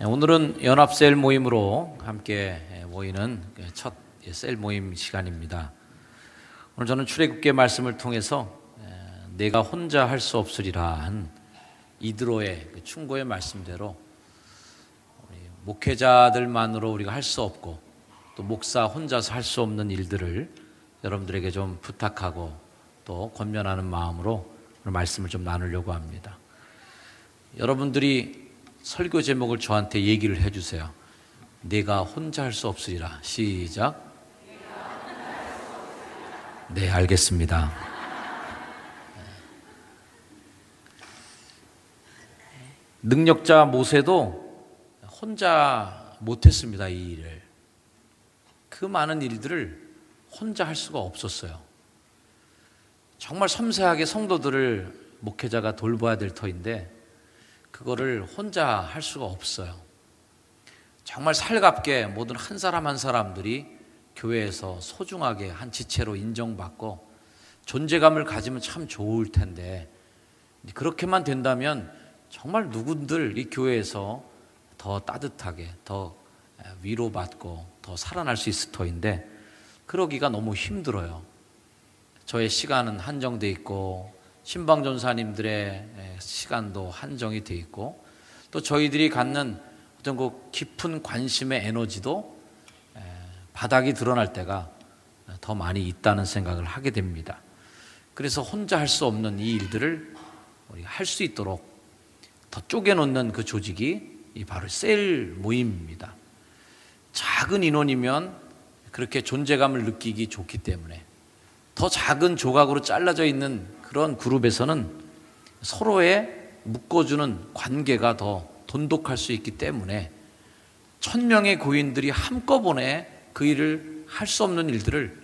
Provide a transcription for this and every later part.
오늘은 연합셀 모임으로 함께 모이는 첫 셀 모임 시간입니다. 오늘 저는 출애굽기의 말씀을 통해서 내가 혼자 할 수 없으리라 한 이드로의 충고의 말씀대로 목회자들만으로 우리가 할 수 없고 또 목사 혼자서 할 수 없는 일들을 여러분들에게 좀 부탁하고 또 권면하는 마음으로 오늘 말씀을 좀 나누려고 합니다. 여러분들이 설교 제목을 저한테 얘기를 해주세요. 내가 혼자 할 수 없으리라. 시작. 네, 알겠습니다. 능력자 모세도 혼자 못했습니다. 이 일을. 그 많은 일들을 혼자 할 수가 없었어요. 정말 섬세하게 성도들을 목회자가 돌봐야 될 터인데 그거를 혼자 할 수가 없어요. 정말 살갑게 모든 한 사람 한 사람들이 교회에서 소중하게 한 지체로 인정받고 존재감을 가지면 참 좋을 텐데 그렇게만 된다면 정말 누군들 이 교회에서 더 따뜻하게 더 위로받고 더 살아날 수 있을 터인데 그러기가 너무 힘들어요. 저의 시간은 한정돼 있고 신방전사님들의 시간도 한정이 돼 있고 또 저희들이 갖는 어떤 그 깊은 관심의 에너지도 바닥이 드러날 때가 더 많이 있다는 생각을 하게 됩니다. 그래서 혼자 할 수 없는 이 일들을 우리가 할 수 있도록 더 쪼개놓는 그 조직이 바로 셀 모임입니다. 작은 인원이면 그렇게 존재감을 느끼기 좋기 때문에 더 작은 조각으로 잘라져 있는 그런 그룹에서는 서로의 묶어주는 관계가 더 돈독할 수 있기 때문에 1000명의 교인들이 한꺼번에 그 일을 할 수 없는 일들을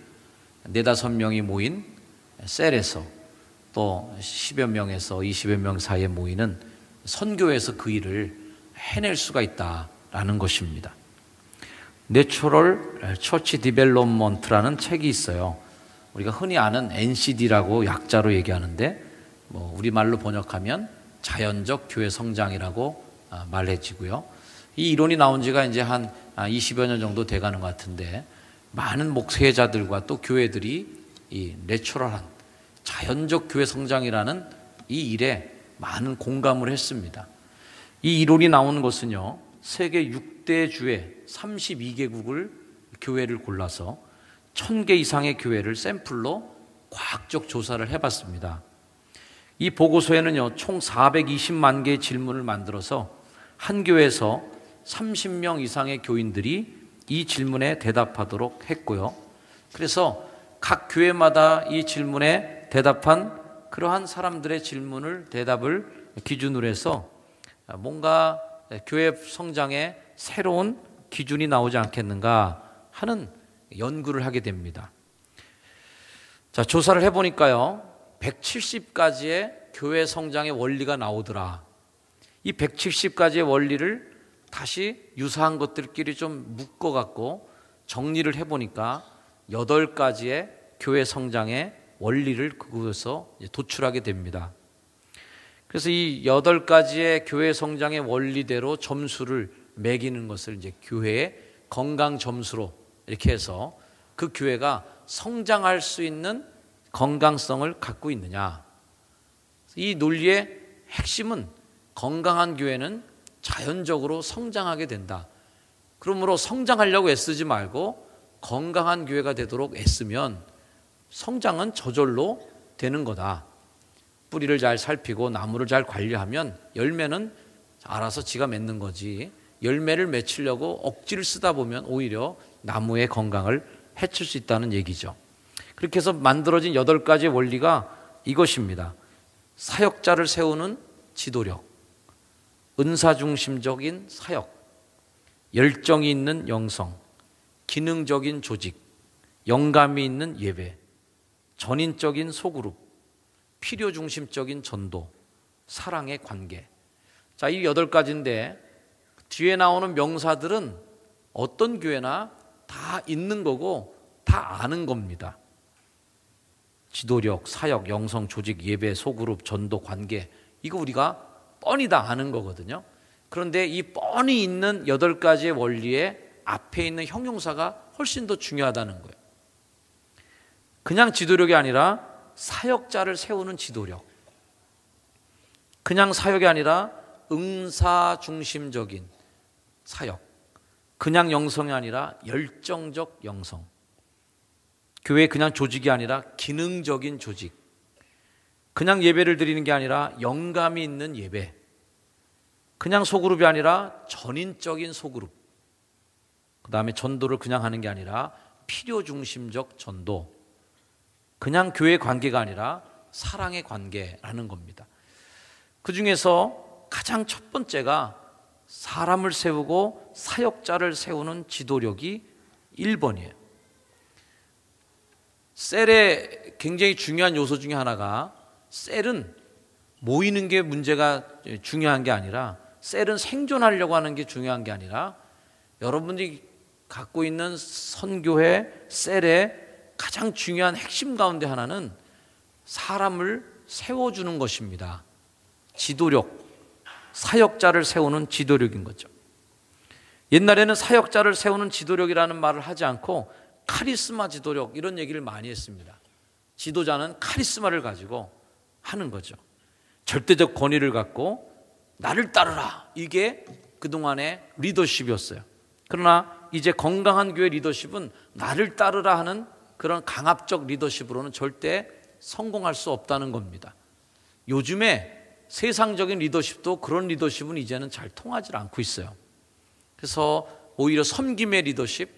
4-5명이 모인 셀에서 또 10여 명에서 20여 명 사이에 모이는 선교에서 그 일을 해낼 수가 있다라는 것입니다. 내추럴 처치 디벨롭먼트라는 책이 있어요. 우리가 흔히 아는 NCD라고 약자로 얘기하는데 우리말로 번역하면 자연적 교회 성장이라고 말해지고요. 이 이론이 나온 지가 이제 한 20여 년 정도 돼가는 것 같은데 많은 목회자들과 또 교회들이 이 내추럴한 자연적 교회 성장이라는 이 일에 많은 공감을 했습니다. 이 이론이 나온 것은요, 세계 6대 주의 32개국을 교회를 골라서 1000개 이상의 교회를 샘플로 과학적 조사를 해봤습니다. 이 보고서에는요, 총 420만 개의 질문을 만들어서 한 교회에서 30명 이상의 교인들이 이 질문에 대답하도록 했고요. 그래서 각 교회마다 이 질문에 대답한 그러한 사람들의 대답을 기준으로 해서 뭔가 교회 성장에 새로운 기준이 나오지 않겠는가 하는 연구를 하게 됩니다. 자, 조사를 해보니까요, 170가지의 교회 성장의 원리가 나오더라. 이 170가지의 원리를 다시 유사한 것들끼리 좀 묶어갖고 정리를 해보니까 8가지의 교회 성장의 원리를 그곳에서 도출하게 됩니다. 그래서 이 8가지의 교회 성장의 원리대로 점수를 매기는 것을 이제 교회의 건강 점수로 이렇게 해서 그 교회가 성장할 수 있는 건강성을 갖고 있느냐. 이 논리의 핵심은 건강한 교회는 자연적으로 성장하게 된다. 그러므로 성장하려고 애쓰지 말고 건강한 교회가 되도록 애쓰면 성장은 저절로 되는 거다. 뿌리를 잘 살피고 나무를 잘 관리하면 열매는 알아서 지가 맺는 거지. 열매를 맺히려고 억지를 쓰다 보면 오히려 나무의 건강을 해칠 수 있다는 얘기죠. 그렇게 해서 만들어진 8가지의 원리가 이것입니다. 사역자를 세우는 지도력, 은사중심적인 사역, 열정이 있는 영성, 기능적인 조직, 영감이 있는 예배, 전인적인 소그룹, 필요중심적인 전도, 사랑의 관계. 자, 이 8가지인데 뒤에 나오는 명사들은 어떤 교회나 다 있는 거고 다 아는 겁니다. 지도력, 사역, 영성, 조직, 예배, 소그룹, 전도, 관계, 이거 우리가 뻔히 다 아는 거거든요. 그런데 이 뻔히 있는 8가지의 원리에 앞에 있는 형용사가 훨씬 더 중요하다는 거예요. 그냥 지도력이 아니라 사역자를 세우는 지도력. 그냥 사역이 아니라 응사중심적인 사역. 그냥 영성이 아니라 열정적 영성. 교회 그냥 조직이 아니라 기능적인 조직. 그냥 예배를 드리는 게 아니라 영감이 있는 예배. 그냥 소그룹이 아니라 전인적인 소그룹. 그 다음에 전도를 그냥 하는 게 아니라 필요 중심적 전도. 그냥 교회 관계가 아니라 사랑의 관계라는 겁니다. 그 중에서 가장 첫 번째가 사람을 세우고 사역자를 세우는 지도력이 1번이에요. 셀의 굉장히 중요한 요소 중에 하나가 셀은 모이는 게 문제가 중요한 게 아니라 셀은 생존하려고 하는 게 중요한 게 아니라 여러분들이 갖고 있는 선교회 셀의 가장 중요한 핵심 가운데 하나는 사람을 세워주는 것입니다. 지도력, 사역자를 세우는 지도력인 거죠. 옛날에는 사역자를 세우는 지도력이라는 말을 하지 않고 카리스마 지도력 이런 얘기를 많이 했습니다. 지도자는 카리스마를 가지고 하는 거죠. 절대적 권위를 갖고 나를 따르라. 이게 그동안의 리더십이었어요. 그러나 이제 건강한 교회 리더십은 나를 따르라 하는 그런 강압적 리더십으로는 절대 성공할 수 없다는 겁니다. 요즘에 세상적인 리더십도 그런 리더십은 이제는 잘 통하지 않고 있어요. 그래서 오히려 섬김의 리더십,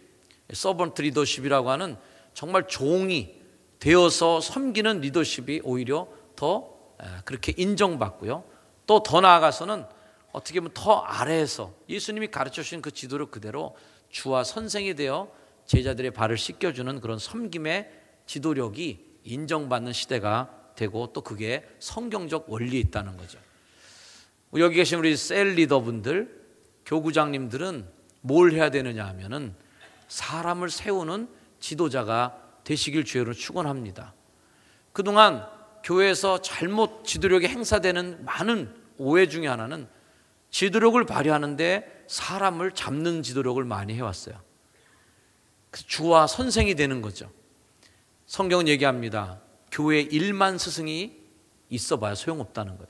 서번트 리더십이라고 하는 정말 종이 되어서 섬기는 리더십이 오히려 더 그렇게 인정받고요. 또 더 나아가서는 어떻게 보면 더 아래에서 예수님이 가르쳐 주신 그 지도력 그대로 주와 선생이 되어 제자들의 발을 씻겨주는 그런 섬김의 지도력이 인정받는 시대가 되고 또 그게 성경적 원리에 있다는 거죠. 여기 계신 우리 셀 리더분들, 교구장님들은 뭘 해야 되느냐 하면은 사람을 세우는 지도자가 되시길 주여로 축원합니다. 그동안 교회에서 잘못 지도력이 행사되는 많은 오해 중에 하나는 지도력을 발휘하는데 사람을 잡는 지도력을 많이 해왔어요. 그래서 주와 선생이 되는 거죠. 성경은 얘기합니다. 교회에 1만 스승이 있어봐야 소용없다는 거예요.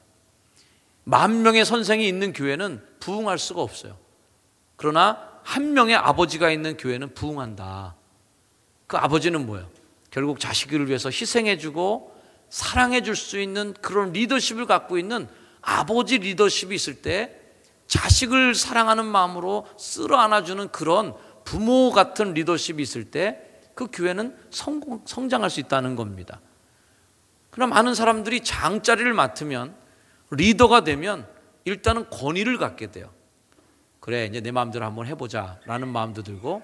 10,000명의 선생이 있는 교회는 부흥할 수가 없어요. 그러나 1명의 아버지가 있는 교회는 부흥한다. 그 아버지는 뭐예요? 결국 자식을 위해서 희생해주고 사랑해줄 수 있는 그런 리더십을 갖고 있는 아버지 리더십이 있을 때 자식을 사랑하는 마음으로 쓸어 안아주는 그런 부모 같은 리더십이 있을 때 그 교회는 성장할 수 있다는 겁니다. 그럼 많은 사람들이 장자리를 맡으면 리더가 되면 일단은 권위를 갖게 돼요. 그래, 이제 내 마음대로 한번 해보자 라는 마음도 들고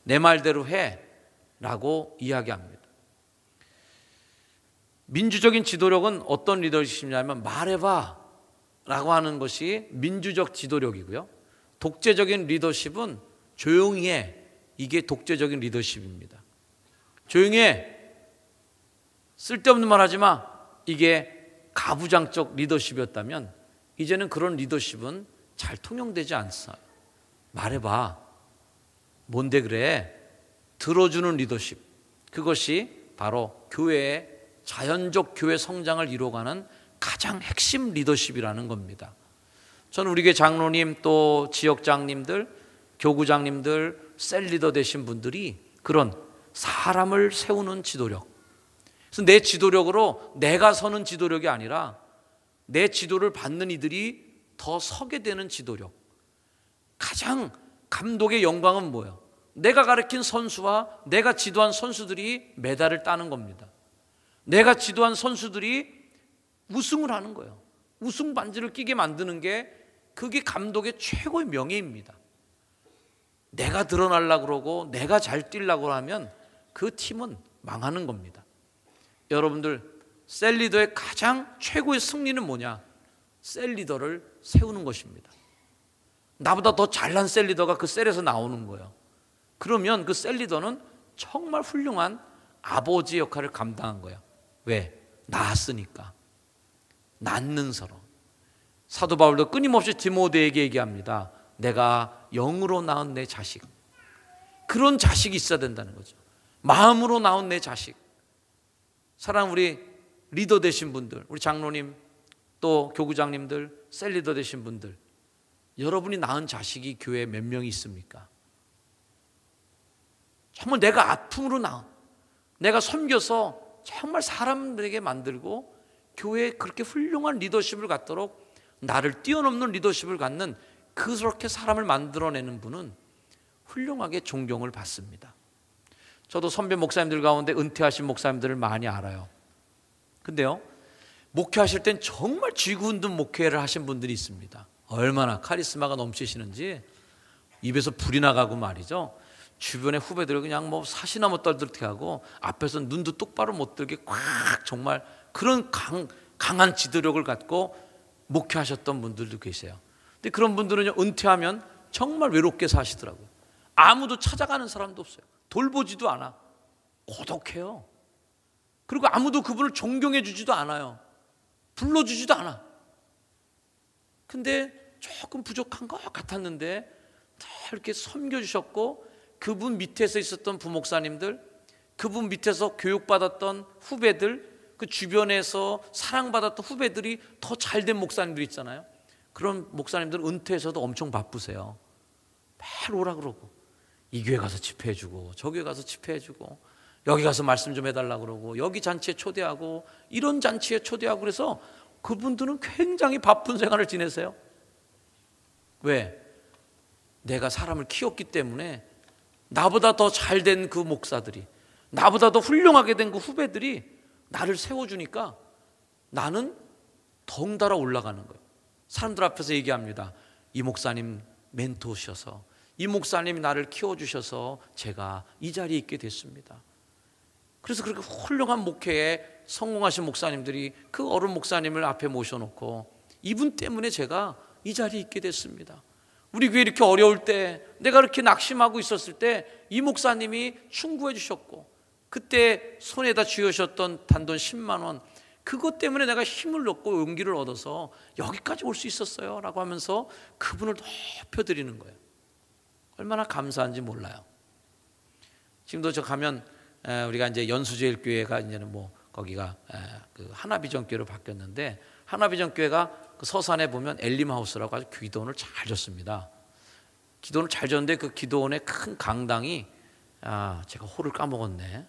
내 말대로 해 라고 이야기합니다. 민주적인 지도력은 어떤 리더십이냐면 말해봐 라고 하는 것이 민주적 지도력이고요. 독재적인 리더십은 조용히 해. 이게 독재적인 리더십입니다. 조용히 해. 쓸데없는 말 하지 마. 이게 가부장적 리더십이었다면 이제는 그런 리더십은 잘 통용되지 않습니다. 말해봐. 뭔데 그래? 들어주는 리더십. 그것이 바로 교회의 자연적 교회 성장을 이루어가는 가장 핵심 리더십이라는 겁니다. 저는 우리 교회 장로님 또 지역장님들, 교구장님들, 셀리더 되신 분들이 그런 사람을 세우는 지도력. 그래서 내 지도력으로 내가 서는 지도력이 아니라 내 지도를 받는 이들이 더 서게 되는 지도력. 가장 감독의 영광은 뭐예요? 내가 가르친 선수와 내가 지도한 선수들이 메달을 따는 겁니다. 내가 지도한 선수들이 우승을 하는 거예요. 우승 반지를 끼게 만드는 게 그게 감독의 최고의 명예입니다. 내가 드러나려고 그러고 내가 잘 뛰려고 하면 그 팀은 망하는 겁니다. 여러분들 셀리더의 가장 최고의 승리는 뭐냐? 셀리더를 세우는 것입니다. 나보다 더 잘난 셀리더가 그 셀에서 나오는 거예요. 그러면 그 셀리더는 정말 훌륭한 아버지 역할을 감당한 거예요. 왜? 낳았으니까. 낳는 서로. 사도 바울도 끊임없이 디모데에게 얘기합니다. 내가 영으로 낳은 내 자식, 그런 자식이 있어야 된다는 거죠. 마음으로 낳은 내 자식. 사랑하는 우리 리더 되신 분들, 우리 장로님, 또 교구장님들, 셀리더 되신 분들, 여러분이 낳은 자식이 교회에 몇 명이 있습니까? 정말 내가 아픔으로 낳은, 내가 섬겨서 정말 사람들에게 만들고 교회에 그렇게 훌륭한 리더십을 갖도록 나를 뛰어넘는 리더십을 갖는 그렇게 사람을 만들어내는 분은 훌륭하게 존경을 받습니다. 저도 선배 목사님들 가운데 은퇴하신 목사님들을 많이 알아요. 근데요, 목회하실 땐 정말 쥐고 흔든 목회를 하신 분들이 있습니다. 얼마나 카리스마가 넘치시는지 입에서 불이 나가고 말이죠. 주변의 후배들 그냥 뭐 사시나무 떨듯이 하고 앞에서 눈도 똑바로 못 들게 꽉, 정말 그런 강한 지도력을 갖고 목회하셨던 분들도 계세요. 근데 그런 분들은 은퇴하면 정말 외롭게 사시더라고요. 아무도 찾아가는 사람도 없어요. 돌보지도 않아. 고독해요. 그리고 아무도 그분을 존경해 주지도 않아요. 불러주지도 않아. 근데 조금 부족한 것 같았는데 다 이렇게 섬겨주셨고, 그분 밑에서 있었던 부목사님들, 그분 밑에서 교육받았던 후배들, 그 주변에서 사랑받았던 후배들이 더 잘된 목사님들 있잖아요. 그런 목사님들은 은퇴해서도 엄청 바쁘세요. 매일 오라 그러고, 이 교회 가서 집회해주고, 저 교회 가서 집회해주고, 여기 가서 말씀 좀 해달라고 그러고, 여기 잔치에 초대하고, 이런 잔치에 초대하고, 그래서 그분들은 굉장히 바쁜 생활을 지내세요. 왜? 내가 사람을 키웠기 때문에 나보다 더 잘된 그 목사들이, 나보다 더 훌륭하게 된 그 후배들이 나를 세워주니까 나는 덩달아 올라가는 거예요. 사람들 앞에서 얘기합니다. 이 목사님 멘토셔서, 이 목사님이 나를 키워주셔서 제가 이 자리에 있게 됐습니다. 그래서 그렇게 훌륭한 목회에 성공하신 목사님들이 그 어른 목사님을 앞에 모셔놓고, 이분 때문에 제가 이 자리에 있게 됐습니다. 우리 교회 이렇게 어려울 때, 내가 이렇게 낙심하고 있었을 때 이 목사님이 충고해 주셨고, 그때 손에다 쥐으셨던 단돈 10만 원, 그것 때문에 내가 힘을 얻고 용기를 얻어서 여기까지 올 수 있었어요 라고 하면서 그분을 높여드리는 거예요. 얼마나 감사한지 몰라요. 지금도 저 가면 우리가 이제 연수제일교회가 이제는 뭐 거기가 그 하나비전교회로 바뀌었는데, 하나비전교회가 그 서산에 보면 엘림하우스라고 아주 기도원을 잘 줬습니다. 기도원을 잘 줬는데 그 기도원의 큰 강당이, 제가 홀을 까먹었네.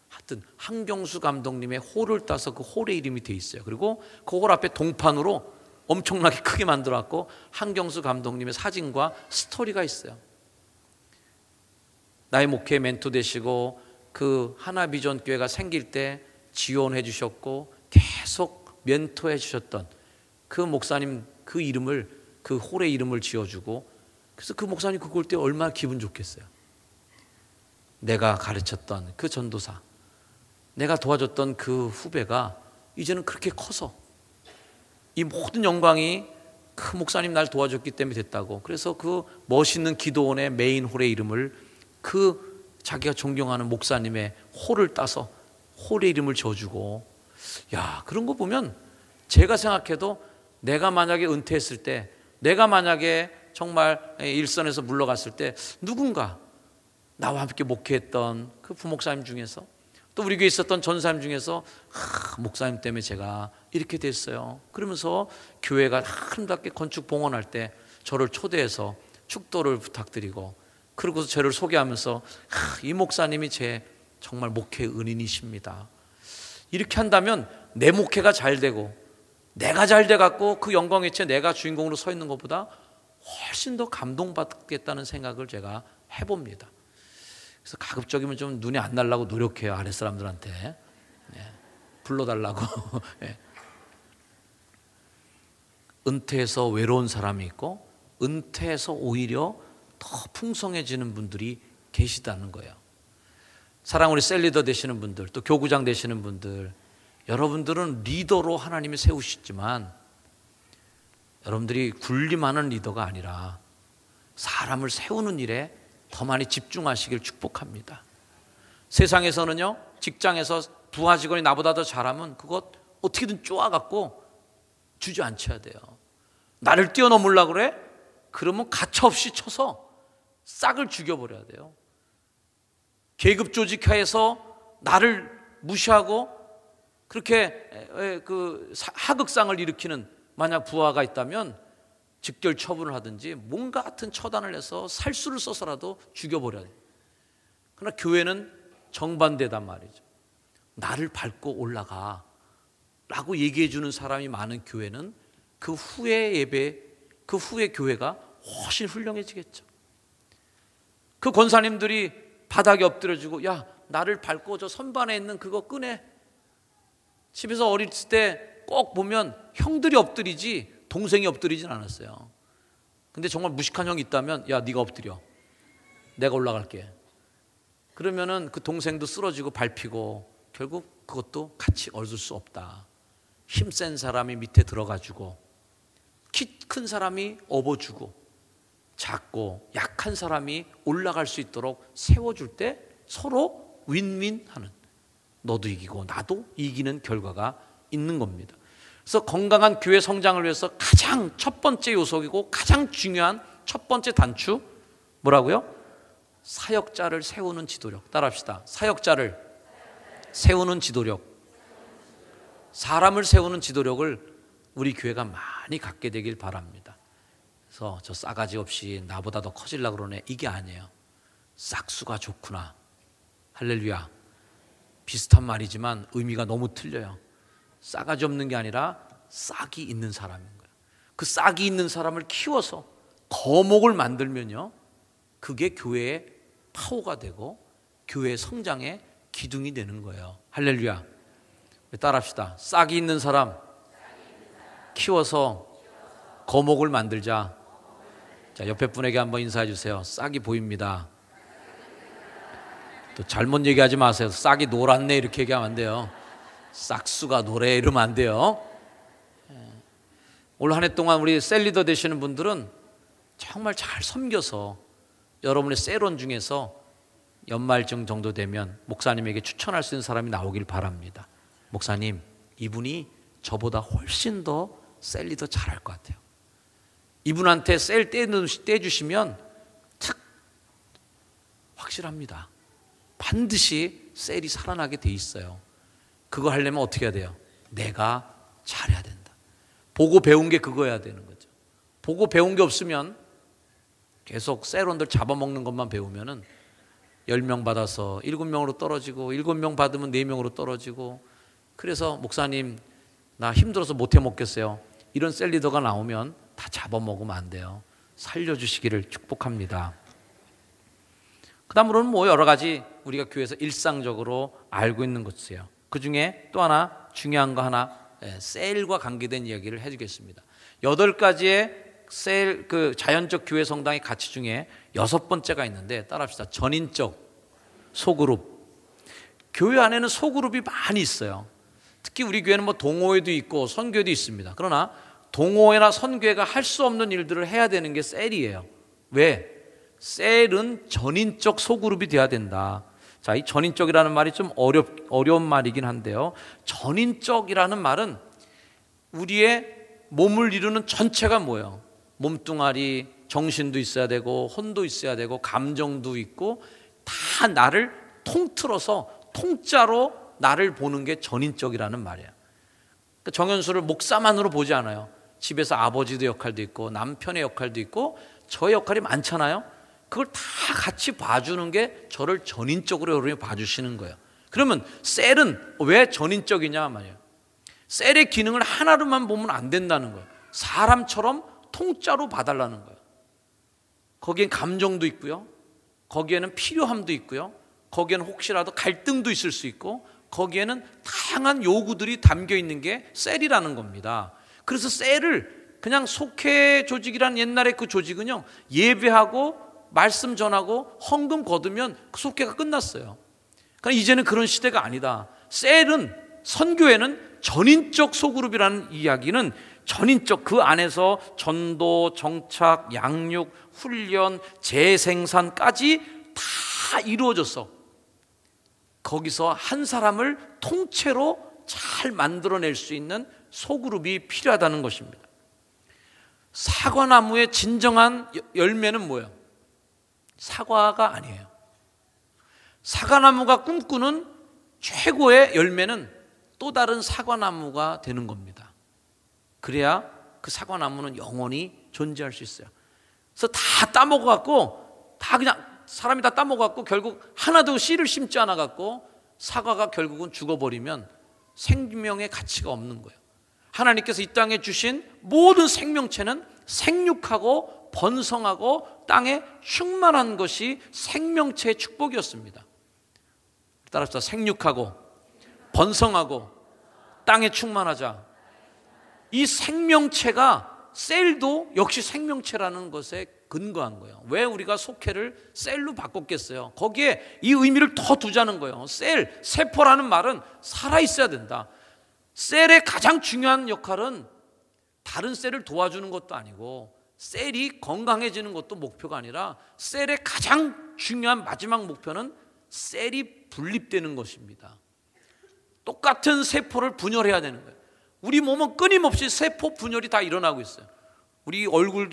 하여튼 한경수 감독님의 홀을 따서 그 홀의 이름이 돼 있어요. 그리고 그 홀 앞에 동판으로 엄청나게 크게 만들어갖고 한경수 감독님의 사진과 스토리가 있어요. 나의 목회 멘토 되시고, 그 하나비전교회가 생길 때 지원해 주셨고 계속 멘토해 주셨던 그 목사님, 그 이름을, 그 홀의 이름을 지어주고, 그래서 그 목사님 그거 올 때 얼마나 기분 좋겠어요. 내가 가르쳤던 그 전도사, 내가 도와줬던 그 후배가 이제는 그렇게 커서 이 모든 영광이 그 목사님 날 도와줬기 때문에 됐다고. 그래서 그 멋있는 기도원의 메인 홀의 이름을 그 자기가 존경하는 목사님의 홀을 따서 홀의 이름을 지어주고, 야, 그런 거 보면 제가 생각해도 내가 만약에 은퇴했을 때, 내가 만약에 정말 일선에서 물러갔을 때 누군가 나와 함께 목회했던 그 부목사님 중에서, 또 우리 교회에 있었던 전사님 중에서 목사님 때문에 제가 이렇게 됐어요, 그러면서 교회가 아름답게 건축 봉헌할 때 저를 초대해서 축도를 부탁드리고, 그러고서 저를 소개하면서 이 목사님이 제 정말 목회 은인이십니다, 이렇게 한다면 내 목회가 잘 되고 내가 잘 돼갖고 그 영광 외치에 내가 주인공으로 서 있는 것보다 훨씬 더 감동받겠다는 생각을 제가 해봅니다. 그래서 가급적이면 좀 눈이 안 날라고 노력해요. 아랫사람들한테 불러달라고. 은퇴해서 외로운 사람이 있고, 은퇴해서 오히려 더 풍성해지는 분들이 계시다는 거예요. 사랑, 우리 셀리더 되시는 분들, 또 교구장 되시는 분들, 여러분들은 리더로 하나님이 세우시지만 여러분들이 군림하는 리더가 아니라 사람을 세우는 일에 더 많이 집중하시길 축복합니다. 세상에서는요, 직장에서 부하 직원이 나보다 더 잘하면 그것 어떻게든 쪼아갖고 주저앉혀야 돼요. 나를 뛰어넘으려고 그래? 그러면 가차없이 쳐서 싹을 죽여버려야 돼요. 계급 조직하에서 나를 무시하고 그렇게 그 하극상을 일으키는 만약 부하가 있다면 직결 처분을 하든지 뭔가 같은 처단을 해서 살수를 써서라도 죽여버려야 돼요. 그러나 교회는 정반대단 말이죠. 나를 밟고 올라가 라고 얘기해 주는 사람이 많은 교회는 그 후에 예배, 그 후에 교회가 훨씬 훌륭해지겠죠. 그 권사님들이 바닥에 엎드려주고, 야, 나를 밟고 저 선반에 있는 그거 꺼내. 집에서 어렸을 때 꼭 보면 형들이 엎드리지 동생이 엎드리진 않았어요. 근데 정말 무식한 형이 있다면, 야, 네가 엎드려, 내가 올라갈게. 그러면은 그 동생도 쓰러지고 밟히고 결국 그것도 같이 얻을 수 없다. 힘센 사람이 밑에 들어가주고 키 큰 사람이 업어주고 작고 약한 사람이 올라갈 수 있도록 세워줄 때 서로 윈윈하는, 너도 이기고 나도 이기는 결과가 있는 겁니다. 그래서 건강한 교회 성장을 위해서 가장 첫 번째 요소이고 가장 중요한 첫 번째 단추 뭐라고요? 사역자를 세우는 지도력. 따라합시다. 사역자를 세우는 지도력. 사람을 세우는 지도력을 우리 교회가 많이 갖게 되길 바랍니다. 그래서 저 싸가지 없이 나보다 더 커지려고 그러네, 이게 아니에요. 싹수가 좋구나. 할렐루야. 비슷한 말이지만 의미가 너무 틀려요. 싸가지 없는 게 아니라 싹이 있는 사람인 거예요. 그 싹이 있는 사람을 키워서 거목을 만들면요, 그게 교회의 파워가 되고 교회의 성장의 기둥이 되는 거예요. 할렐루야. 따라합시다. 싹이 있는 사람 키워서 거목을 만들자. 자, 옆에 분에게 한번 인사해 주세요. 싹이 보입니다. 또 잘못 얘기하지 마세요. 싹이 노랗네 이렇게 얘기하면 안 돼요. 싹수가 노래 이러면 안 돼요. 올 한 해 동안 우리 셀리더 되시는 분들은 정말 잘 섬겨서 여러분의 셀원 중에서 연말쯤 정도 되면 목사님에게 추천할 수 있는 사람이 나오길 바랍니다. 목사님, 이분이 저보다 훨씬 더 셀리더 잘할 것 같아요. 이분한테 셀 떼주시면 탁 확실합니다. 반드시 셀이 살아나게 돼 있어요. 그거 하려면 어떻게 해야 돼요? 내가 잘해야 된다. 보고 배운 게 그거여야 되는 거죠. 보고 배운 게 없으면 계속 셀원들 잡아먹는 것만 배우면은 10명 받아서 7명으로 떨어지고 7명 받으면 4명으로 떨어지고, 그래서 목사님 나 힘들어서 못 해먹겠어요, 이런 셀리더가 나오면 다 잡아먹으면 안 돼요. 살려주시기를 축복합니다. 그 다음으로는 뭐 여러 가지 우리가 교회에서 일상적으로 알고 있는 것이에요. 그 중에 또 하나 중요한 거 하나, 셀과 관계된 이야기를 해주겠습니다. 8가지의 셀, 그 자연적 교회 성당의 가치 중에 6번째가 있는데 따라합시다. 전인적 소그룹. 교회 안에는 소그룹이 많이 있어요. 특히 우리 교회는 뭐 동호회도 있고 선교회도 있습니다. 그러나 동호회나 선교회가 할 수 없는 일들을 해야 되는 게 셀이에요. 왜? 셀은 전인적 소그룹이 돼야 된다. 자, 이 전인적이라는 말이 좀 어려운 말이긴 한데요. 전인적이라는 말은 우리의 몸을 이루는 전체가 뭐예요? 몸뚱아리, 정신도 있어야 되고 혼도 있어야 되고 감정도 있고 다 나를 통틀어서 통짜로 나를 보는 게 전인적이라는 말이에요. 그러니까 정현수를 목사만으로 보지 않아요. 집에서 아버지도 역할도 있고 남편의 역할도 있고 저의 역할이 많잖아요. 그걸 다 같이 봐주는 게 저를 전인적으로 여러분이 봐주시는 거예요. 그러면 셀은 왜 전인적이냐 말이에요. 셀의 기능을 하나로만 보면 안 된다는 거예요. 사람처럼 통짜로 봐달라는 거예요. 거기엔 감정도 있고요, 거기에는 필요함도 있고요, 거기에는 혹시라도 갈등도 있을 수 있고, 거기에는 다양한 요구들이 담겨 있는 게 셀이라는 겁니다. 그래서 셀을 그냥 속회 조직이란 옛날에 그 조직은요, 예배하고 말씀 전하고 헌금 거두면 그 속회가 끝났어요. 그러니까 이제는 그런 시대가 아니다. 셀은, 선교회는 전인적 소그룹이라는 이야기는 전인적, 그 안에서 전도, 정착, 양육, 훈련, 재생산까지 다 이루어져서 거기서 한 사람을 통째로 잘 만들어낼 수 있는 소그룹이 필요하다는 것입니다. 사과나무의 진정한 열매는 뭐예요? 사과가 아니에요. 사과나무가 꿈꾸는 최고의 열매는 또 다른 사과나무가 되는 겁니다. 그래야 그 사과나무는 영원히 존재할 수 있어요. 그래서 다 따먹어갖고, 다 그냥 사람이 다 따먹어갖고 결국 하나도 씨를 심지 않아갖고 사과가 결국은 죽어버리면 생명의 가치가 없는 거예요. 하나님께서 이 땅에 주신 모든 생명체는 생육하고 번성하고 땅에 충만한 것이 생명체의 축복이었습니다. 따라서 생육하고 번성하고 땅에 충만하자. 이 생명체가 셀도 역시 생명체라는 것에 근거한 거예요. 왜 우리가 속해를 셀로 바꿨겠어요? 거기에 이 의미를 더 두자는 거예요. 셀, 세포라는 말은 살아있어야 된다. 셀의 가장 중요한 역할은 다른 셀을 도와주는 것도 아니고 셀이 건강해지는 것도 목표가 아니라 셀의 가장 중요한 마지막 목표는 셀이 분립되는 것입니다. 똑같은 세포를 분열해야 되는 거예요. 우리 몸은 끊임없이 세포 분열이 다 일어나고 있어요. 우리 얼굴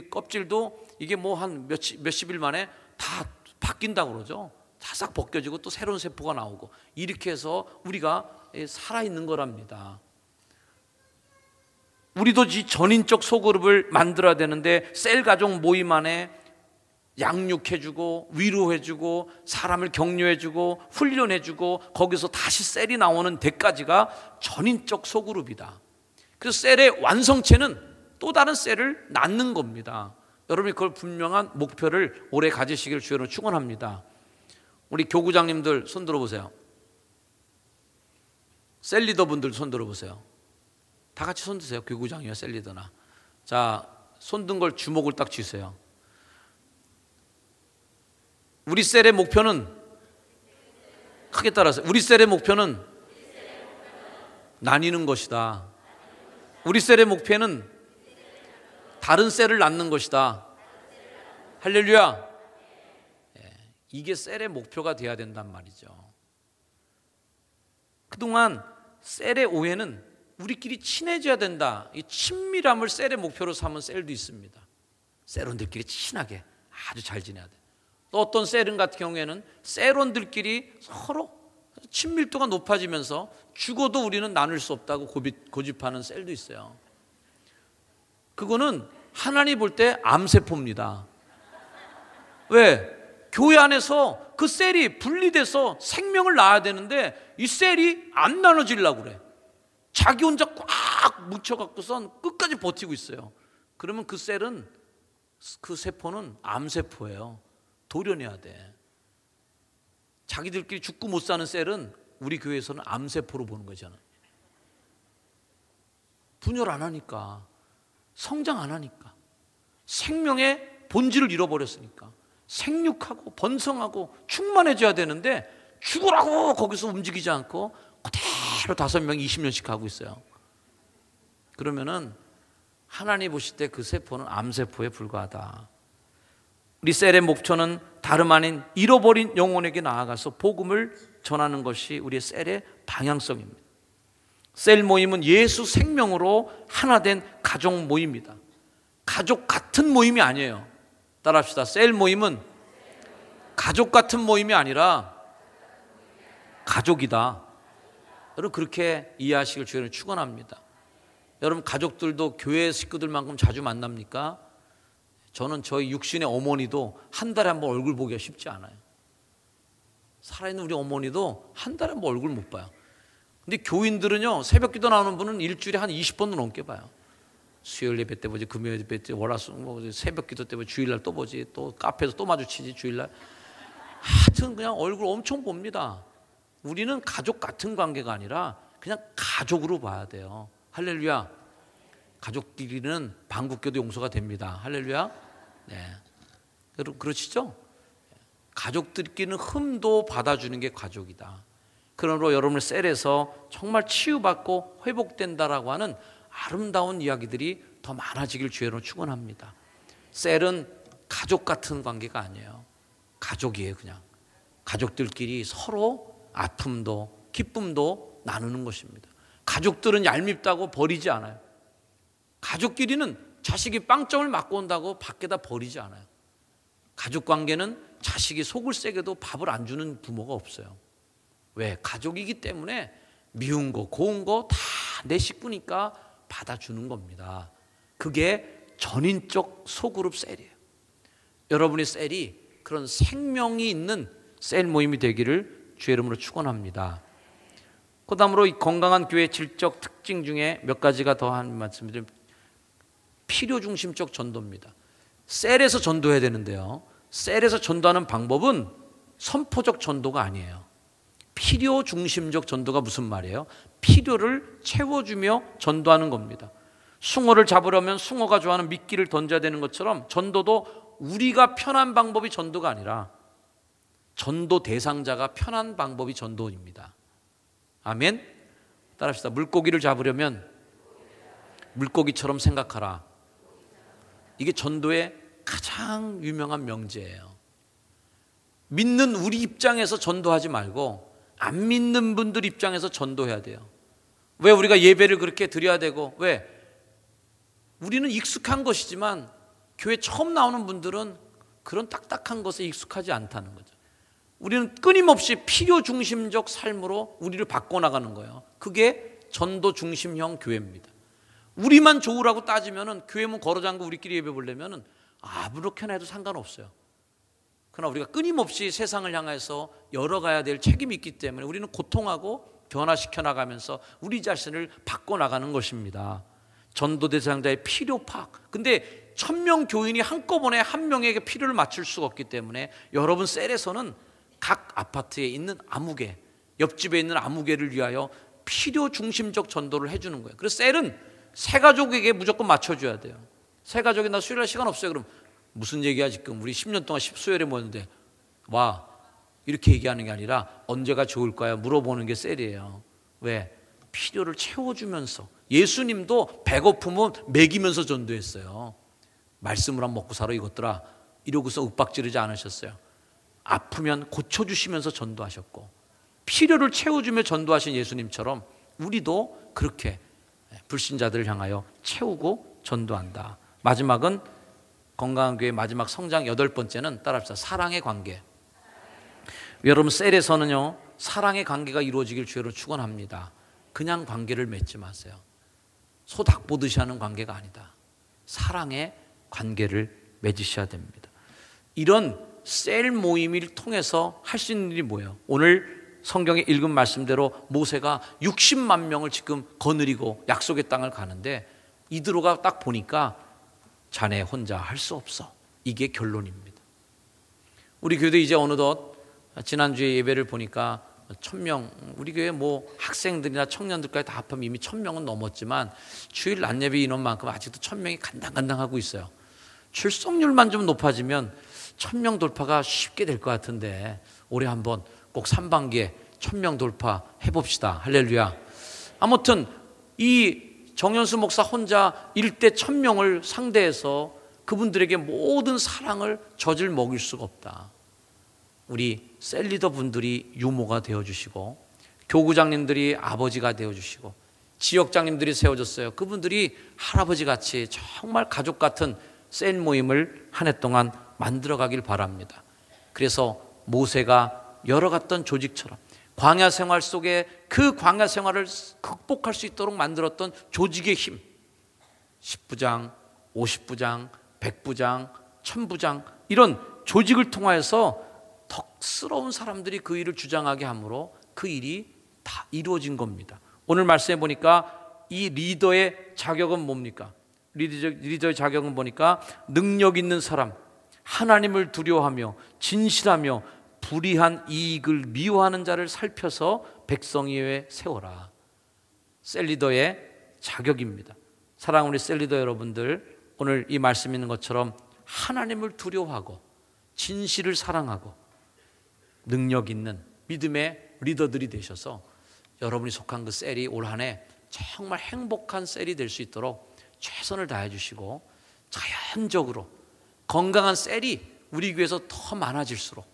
껍질도 이게 뭐 한 몇십일 만에 다 바뀐다고 그러죠. 다 싹 벗겨지고 또 새로운 세포가 나오고 이렇게 해서 우리가 살아있는 거랍니다. 우리도 이 전인적 소그룹을 만들어야 되는데 셀 가족 모임 안에 양육해주고 위로해주고 사람을 격려해주고 훈련해주고 거기서 다시 셀이 나오는 데까지가 전인적 소그룹이다. 그래서 셀의 완성체는 또 다른 셀을 낳는 겁니다. 여러분이 그걸 분명한 목표를 오래 가지시기를 주여로 축원합니다. 우리 교구장님들 손 들어보세요. 셀리더분들 손 들어보세요. 다 같이 손 드세요. 교구장이요 셀리더나. 자, 손 든 걸 주목을 딱 쥐세요. 우리 셀의 목표는 크게 따라서 우리 셀의 목표는 나뉘는 것이다. 우리 셀의 목표는 다른 셀을 낳는 것이다. 할렐루야. 이게 셀의 목표가 돼야 된단 말이죠. 그동안 셀의 오해는 우리끼리 친해져야 된다. 이 친밀함을 셀의 목표로 삼은 셀도 있습니다. 셀원들끼리 친하게 아주 잘 지내야 돼. 또 어떤 셀은 같은 경우에는 셀원들끼리 서로 친밀도가 높아지면서 죽어도 우리는 나눌 수 없다고 고집하는 셀도 있어요. 그거는 하나님 볼 때 암세포입니다. 왜? 교회 안에서 그 셀이 분리돼서 생명을 낳아야 되는데 이 셀이 안 나눠지려고 그래. 자기 혼자 꽉 묻혀갖고선 끝까지 버티고 있어요. 그러면 그 셀은, 그 세포는 암세포예요. 도려내야 돼. 자기들끼리 죽고 못 사는 셀은 우리 교회에서는 암세포로 보는 거잖아. 분열 안 하니까, 성장 안 하니까, 생명의 본질을 잃어버렸으니까 생육하고 번성하고 충만해져야 되는데 죽으라고 거기서 움직이지 않고 그대로 5명 20년씩 하고 있어요. 그러면은 하나님 보실 때 그 세포는 암세포에 불과하다. 우리 셀의 목표는 다름 아닌 잃어버린 영혼에게 나아가서 복음을 전하는 것이 우리의 셀의 방향성입니다. 셀 모임은 예수 생명으로 하나 된 가족 모임입니다. 가족 같은 모임이 아니에요. 따라합시다. 셀 모임은 가족 같은 모임이 아니라 가족이다. 여러분 그렇게 이해하시길 주님은 축원합니다. 여러분 가족들도 교회 식구들만큼 자주 만납니까? 저는 저희 육신의 어머니도 한 달에 한 번 얼굴 보기가 쉽지 않아요. 살아있는 우리 어머니도 한 달에 한 번 얼굴 못 봐요. 근데 교인들은요, 새벽 기도 나오는 분은 일주일에 한 20번도 넘게 봐요. 수요일 예배 때 보지, 금요일 예배 때, 월화수 새벽 기도 때 보지, 주일날 또 보지, 또 카페에서 또 마주치지, 주일날. 하여튼 그냥 얼굴 엄청 봅니다. 우리는 가족 같은 관계가 아니라 그냥 가족으로 봐야 돼요. 할렐루야. 가족끼리는 방국교도 용서가 됩니다. 할렐루야. 네. 여러분 그러시죠? 가족들끼리는 흠도 받아주는 게 가족이다. 그러므로 여러분을 셀에서 정말 치유받고 회복된다라고 하는 아름다운 이야기들이 더 많아지길 주의로 축원합니다. 셀은 가족 같은 관계가 아니에요. 가족이에요. 그냥 가족들끼리 서로 아픔도 기쁨도 나누는 것입니다. 가족들은 얄밉다고 버리지 않아요. 가족끼리는 자식이 빵점을 맞고 온다고 밖에다 버리지 않아요. 가족 관계는 자식이 속을 세게도 밥을 안 주는 부모가 없어요. 왜? 가족이기 때문에 미운 거 고운 거 다 내 식구니까 받아주는 겁니다. 그게 전인적 소그룹 셀이에요. 여러분의 셀이 그런 생명이 있는 셀 모임이 되기를 주의 이름으로 축원합니다. 그 다음으로 이 건강한 교회의 질적 특징 중에 몇 가지가 더 한 말씀드리면 필요 중심적 전도입니다. 셀에서 전도해야 되는데요, 셀에서 전도하는 방법은 선포적 전도가 아니에요. 필요 중심적 전도가 무슨 말이에요? 필요를 채워주며 전도하는 겁니다. 숭어를 잡으려면 숭어가 좋아하는 미끼를 던져야 되는 것처럼 전도도 우리가 편한 방법이 전도가 아니라 전도 대상자가 편한 방법이 전도입니다. 아멘? 따라합시다. 물고기를 잡으려면 물고기처럼 생각하라. 이게 전도의 가장 유명한 명제예요. 믿는 우리 입장에서 전도하지 말고 안 믿는 분들 입장에서 전도해야 돼요. 왜 우리가 예배를 그렇게 드려야 되고, 왜? 우리는 익숙한 것이지만 교회 처음 나오는 분들은 그런 딱딱한 것에 익숙하지 않다는 거죠. 우리는 끊임없이 필요 중심적 삶으로 우리를 바꿔나가는 거예요. 그게 전도 중심형 교회입니다. 우리만 좋으라고 따지면은 교회 문 걸어잠고 우리끼리 예배 보려면은 아무렇게나 해도 상관없어요. 그러나 우리가 끊임없이 세상을 향해서 열어가야 될 책임이 있기 때문에 우리는 고통하고 변화시켜 나가면서 우리 자신을 바꿔나가는 것입니다. 전도 대상자의 필요 파악. 근데 1000명 교인이 한꺼번에 한 명에게 필요를 맞출 수가 없기 때문에 여러분 셀에서는 각 아파트에 있는 아무개, 옆집에 있는 아무개를 위하여 필요 중심적 전도를 해주는 거예요. 그래서 셀은 새 가족에게 무조건 맞춰줘야 돼요. 새 가족이 나 수요일날 시간 없어요. 그럼 무슨 얘기야 지금 우리 10년 동안 수요일에 모였는데 와, 이렇게 얘기하는 게 아니라 언제가 좋을까요? 물어보는 게 셀이에요. 왜? 필요를 채워주면서. 예수님도 배고프면 먹이면서 전도했어요. 말씀을 한 먹고 살아 이것들아 이러고서 윽박지르지 않으셨어요. 아프면 고쳐주시면서 전도하셨고, 필요를 채워주며 전도하신 예수님처럼 우리도 그렇게 불신자들을 향하여 채우고 전도한다. 마지막은 건강한 교회 마지막 성장 8번째는 따라합시다. 사랑의 관계. 여러분 셀에서는요 사랑의 관계가 이루어지길 주로 축원합니다. 그냥 관계를 맺지 마세요. 소 닭 보듯이 하는 관계가 아니다. 사랑의 관계를 맺으셔야 됩니다. 이런 셀 모임을 통해서 할 수 있는 일이 뭐예요? 오늘 성경에 읽은 말씀대로 모세가 60만 명을 지금 거느리고 약속의 땅을 가는데 이드로가 딱 보니까 자네 혼자 할 수 없어. 이게 결론입니다. 우리 교회도 이제 어느덧 지난주에 예배를 보니까 1000명, 우리 교회 뭐 학생들이나 청년들까지 다 합하면 이미 1000명은 넘었지만 주일 낮 예배 인원만큼 아직도 1000명이 간당간당하고 있어요. 출석률만 좀 높아지면 1000명 돌파가 쉽게 될 것 같은데 올해 한번 꼭 3반기에 1000명 돌파 해봅시다. 할렐루야. 아무튼 이 정연수 목사 혼자 일대 1000명을 상대해서 그분들에게 모든 사랑을 젖을 먹일 수가 없다. 우리 셀리더 분들이 유모가 되어주시고, 교구장님들이 아버지가 되어주시고, 지역장님들이 세워졌어요. 그분들이 할아버지같이 정말 가족 같은 셀 모임을 한 해 동안 만들어가길 바랍니다. 그래서 모세가 열어갔던 조직처럼 광야 생활 속에 그 광야 생활을 극복할 수 있도록 만들었던 조직의 힘, 10부장, 50부장, 100부장, 1000부장 이런 조직을 통하여서 덕스러운 사람들이 그 일을 주장하게 함으로 그 일이 다 이루어진 겁니다. 오늘 말씀해 보니까 이 리더의 자격은 뭡니까? 리더의 자격은 보니까 능력 있는 사람, 하나님을 두려워하며 진실하며 불의한 이익을 미워하는 자를 살펴서 백성 위에 세워라. 셀리더의 자격입니다. 사랑하는 우리 셀리더 여러분들, 오늘 이 말씀 있는 것처럼 하나님을 두려워하고 진실을 사랑하고 능력 있는 믿음의 리더들이 되셔서 여러분이 속한 그 셀이 올 한 해 정말 행복한 셀이 될 수 있도록 최선을 다해 주시고, 자연적으로 건강한 셀이 우리 교회에서 더 많아질수록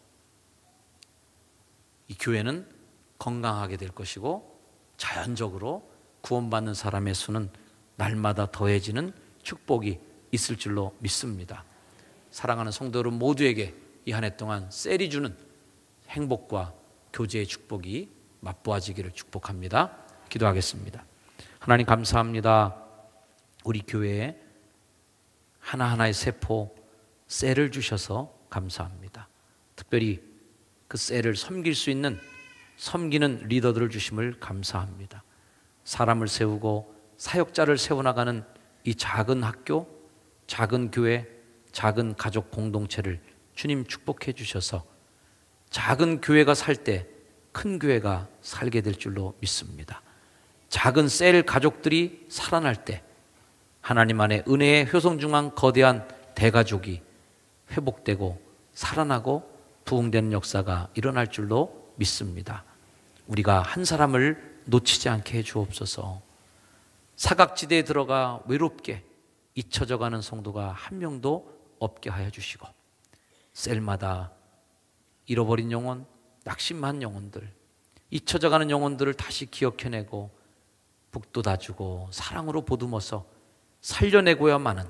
이 교회는 건강하게 될 것이고 자연적으로 구원받는 사람의 수는 날마다 더해지는 축복이 있을 줄로 믿습니다. 사랑하는 성도 여러분 모두에게 이 한 해 동안 셀이 주는 행복과 교제의 축복이 맛보아지기를 축복합니다. 기도하겠습니다. 하나님 감사합니다. 우리 교회에 하나하나의 세포 셀을 주셔서 감사합니다. 특별히 그 셀을 섬길 수 있는 섬기는 리더들을 주심을 감사합니다. 사람을 세우고 사역자를 세워나가는 이 작은 학교, 작은 교회, 작은 가족 공동체를 주님 축복해 주셔서 작은 교회가 살 때 큰 교회가 살게 될 줄로 믿습니다. 작은 셀 가족들이 살아날 때 하나님 안에 은혜의 효성중한 거대한 대가족이 회복되고 살아나고 부흥되는 역사가 일어날 줄로 믿습니다. 우리가 한 사람을 놓치지 않게 해 주옵소서. 사각지대에 들어가 외롭게 잊혀져가는 성도가 한 명도 없게 하여 주시고 셀마다 잃어버린 영혼, 낙심한 영혼들, 잊혀져가는 영혼들을 다시 기억해내고 북돋아주고 사랑으로 보듬어서 살려내고야만은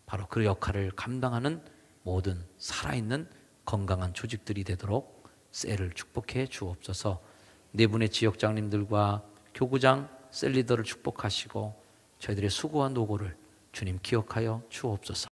바로 그 역할을 감당하는 모든 살아있는 건강한 조직들이 되도록 셀을 축복해 주옵소서. 네 분의 지역장님들과 교구장, 셀리더를 축복하시고 저희들의 수고와 노고를 주님 기억하여 주옵소서.